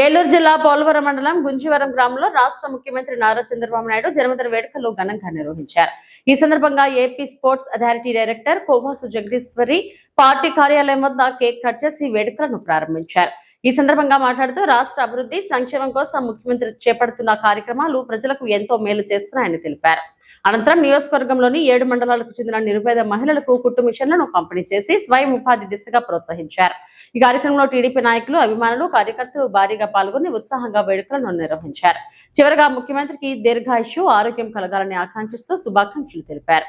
ఏలూరు జిల్లా పోలవరం మండలం గుంజివరం గ్రామంలో రాష్ట్ర ముఖ్యమంత్రి నారా చంద్రబాబు నాయుడు జన్మదిన వేడుకలు ఘనంగా నిర్వహించారు. ఈ సందర్భంగా AP sports authority director Kovasu Jagadeeswari party కార్యాలయం వద్ద కేక్ కట్ చేసి వేడుకలను ప్రారంభించారు. ఈ సందర్భంగా మాట్లాడుతూ రాష్ట్ర అభివృద్ధి సంక్షేమం కోసం ముఖ్యమంత్రి చేపడుతున్న కార్యక్రమాలు ప్రజలకు ఎంతో మేలు చేస్తున్నాయని తెలిపారు. అనంతరం నియోజకవర్గంలోని 7 మండలాలకు చెందిన నిరుపేద మహిళలకు కుట్టు మిషన్లను పంపిణీ చేసి స్వయం ఉపాధి దిశగా ప్రోత్సహించారు. ఈ కార్యక్రమంలో టీడీపీ నాయకులు, అభిమానులు, కార్యకర్తలు భారీగా పాల్గొని ఉత్సాహంగా వేడుకలను నిర్వహించారు. చివరగా ముఖ్యమంత్రికి దీర్ఘాయుష్యు, ఆరోగ్యం కలగాలని ఆకాంక్షిస్తూ శుభాకాంక్షలు తెలిపారు.